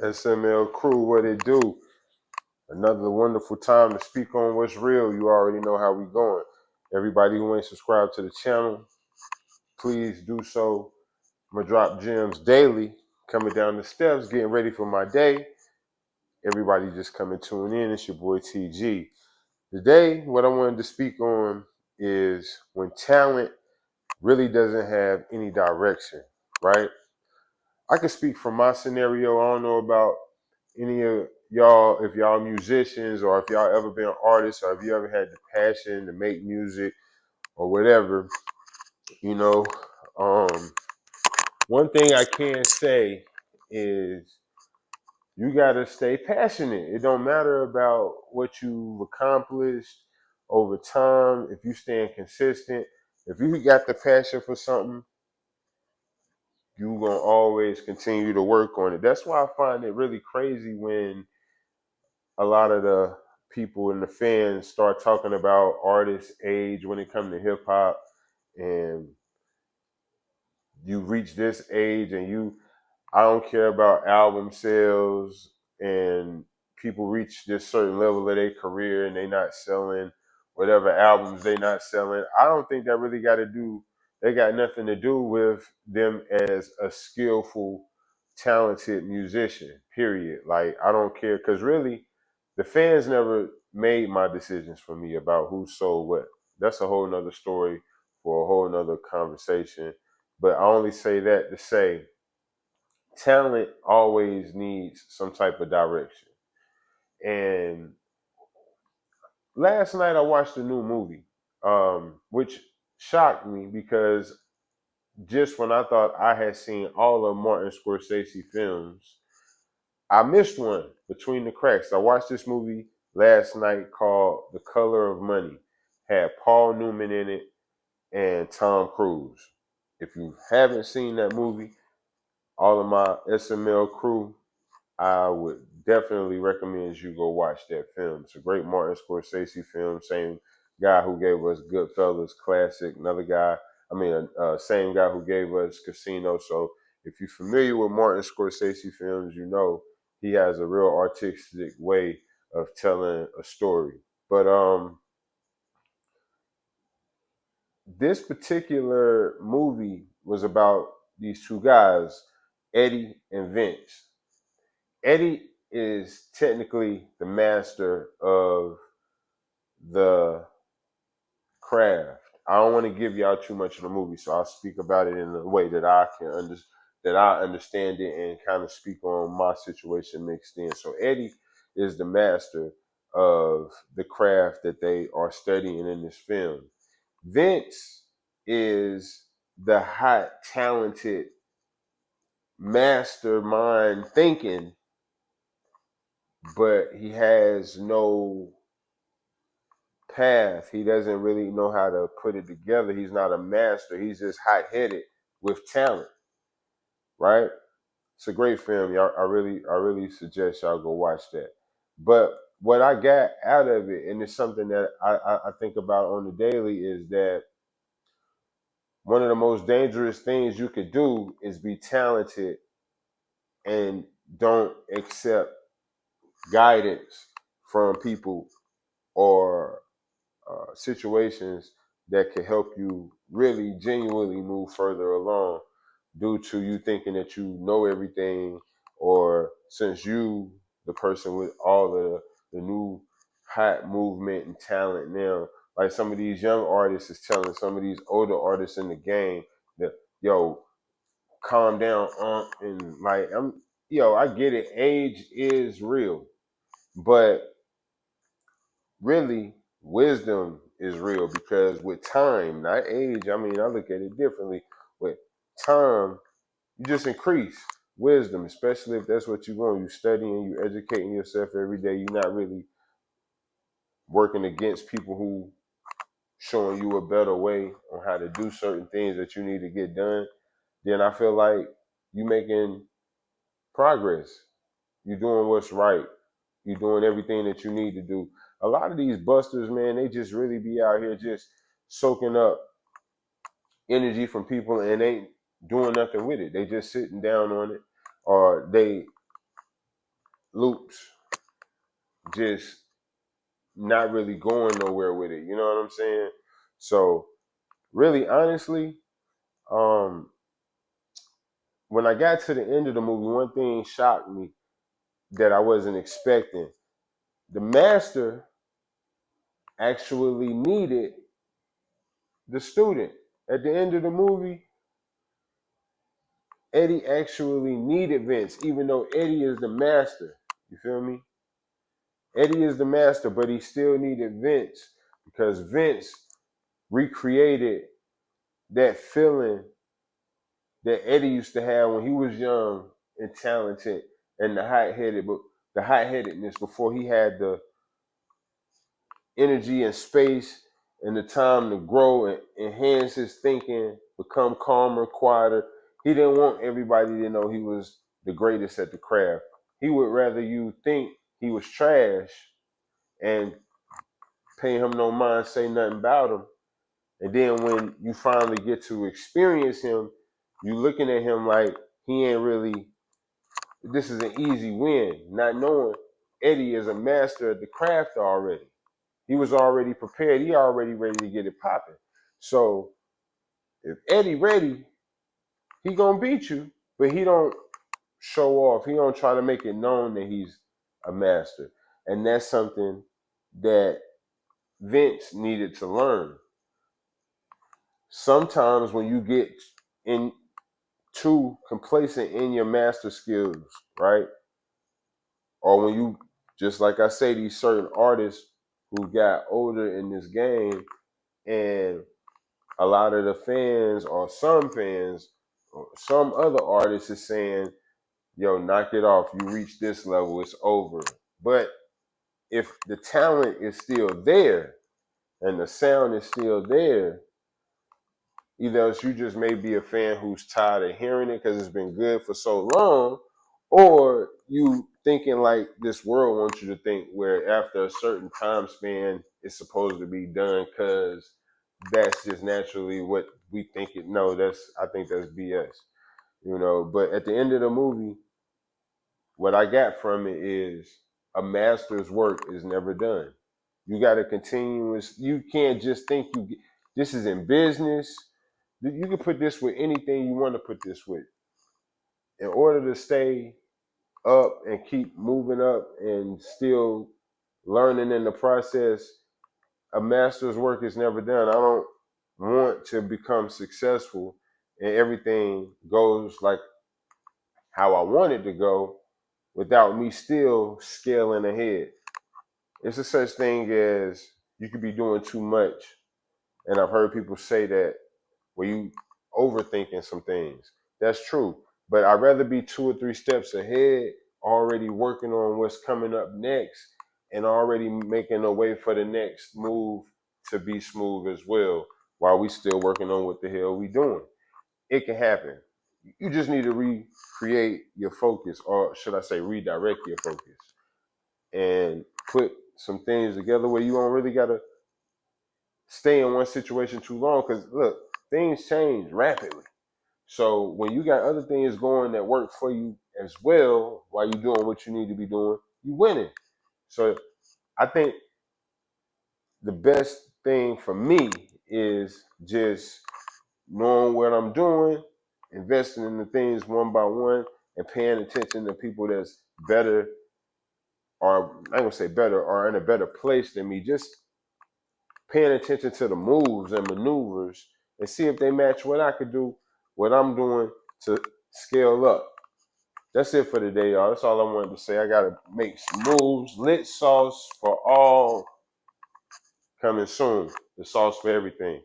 SML crew, what it do? Another wonderful time to speak on what's real. You already know how we going. Everybody who ain't subscribed to the channel, please do so. I'm gonna drop gems daily, coming down the steps, getting ready for my day. Everybody just come and tune in. It's your boy TG. Today, what I wanted to speak on is when talent really doesn't have any direction, right? I can speak from my scenario. I don't know about any of y'all, if y'all musicians or if y'all ever been artists or if you ever had the passion to make music or whatever, you know. Um, One thing I can say is you gotta stay passionate. It don't matter about what you've accomplished over time. If you staying consistent, if you got the passion for something, you gonna always continue to work on it. That's why I find it really crazy when a lot of the people and the fans start talking about artists' age when it comes to hip hop, and you reach this age and I don't care about album sales, and people reach this certain level of their career and they not selling whatever albums they not selling. I don't think that really they got nothing to do with them as a skillful, talented musician, period. Like, I don't care, because really, the fans never made my decisions for me about who sold what. That's a whole nother story for a whole nother conversation. But I only say that to say talent always needs some type of direction. And last night I watched a new movie, which shocked me because just when I thought I had seen all of Martin Scorsese films, I missed one between the cracks. I watched this movie last night called The Color of Money. Had Paul Newman in it and Tom Cruise. If you haven't seen that movie, all of my SML crew, I would definitely recommend you go watch that film. It's a great Martin Scorsese film. Same guy who gave us Goodfellas classic. Another guy, same guy who gave us Casino. So if you're familiar with Martin Scorsese films, you know he has a real artistic way of telling a story. But this particular movie was about these two guys, Eddie and Vince. Eddie is technically the master of the craft. I don't want to give y'all too much of the movie, so I'll speak about it in a way that that I understand it and kind of speak on my situation mixed in. So Eddie is the master of the craft that they are studying in this film. Vince is the hot, talented mastermind thinking, but he has no path. He doesn't really know how to put it together. He's not a master. He's just hot headed with talent, right? It's a great film. Y'all, I really suggest y'all go watch that. But what I got out of it, and it's something that I think about on the daily, is that one of the most dangerous things you could do is be talented and don't accept guidance from people or situations that can help you really genuinely move further along, due to you thinking that you know everything, or since you the person with all the new hot movement and talent now, like some of these young artists is telling some of these older artists in the game that, yo, calm down, and like, I get it, age is real, but really wisdom is real, because with time, not age, I look at it differently. With time, you just increase wisdom, especially if that's what you want. You studying, you educating yourself every day. You're not really working against people who showing you a better way on how to do certain things that you need to get done. Then I feel like you making progress. You're doing what's right. You're doing everything that you need to do. A lot of these busters, man, they just really be out here just soaking up energy from people and ain't doing nothing with it. They just sitting down on it, or they loops, just not really going nowhere with it. You know what I'm saying? So really, honestly, when I got to the end of the movie, one thing shocked me that I wasn't expecting. The master actually needed the student. At the end of the movie, Eddie actually needed Vince, even though Eddie is the master. You feel me? Eddie is the master, but he still needed Vince because Vince recreated that feeling that Eddie used to have when he was young and talented and the hot-headedness before he had the energy and space and the time to grow and enhance his thinking, become calmer, quieter. He didn't want everybody to know he was the greatest at the craft. He would rather you think he was trash and pay him no mind, say nothing about him. And then when you finally get to experience him, you looking at him like he ain't really, this is an easy win, not knowing Eddie is a master at the craft already. He was already prepared. He already ready to get it popping. So if Eddie ready, he gonna beat you, but he don't show off. He don't try to make it known that he's a master. And that's something that Vince needed to learn. Sometimes when you get in too complacent in your master skills, right? Or when you, just like I say, these certain artists who got older in this game, and a lot of the fans or some other artists is saying, yo, knock it off. You reach this level, it's over. But if the talent is still there and the sound is still there, either you just may be a fan who's tired of hearing it because it's been good for so long, or you thinking like this world wants you to think, where after a certain time span it's supposed to be done because that's just naturally what we think it. No, I think that's BS. But at the end of the movie, what I got from it is a master's work is never done. You got to continuous. You can't just think this is in business. You can put this with anything you want to put this with. In order to stay up and keep moving up and still learning in the process, a master's work is never done. I don't want to become successful and everything goes like how I want it to go without me still scaling ahead. It's a such thing as you could be doing too much. And I've heard people say that where you overthinking some things. That's true. But I'd rather be 2 or 3 steps ahead, already working on what's coming up next and already making a way for the next move to be smooth as well, while we still working on what the hell we doing. It can happen. You just need to recreate your focus, or should I say redirect your focus, and put some things together where you don't really gotta stay in one situation too long. Because look, things change rapidly. So when you got other things going that work for you as well, while you're doing what you need to be doing, you winning. So I think the best thing for me is just knowing what I'm doing, investing in the things one by one, and paying attention to people that's better, or I'm gonna say better, or in a better place than me. Just paying attention to the moves and maneuvers and see if they match what I could do, what I'm doing to scale up. That's it for today, y'all. That's all I wanted to say. I gotta make some moves. Lit sauce for all coming soon. The sauce for everything.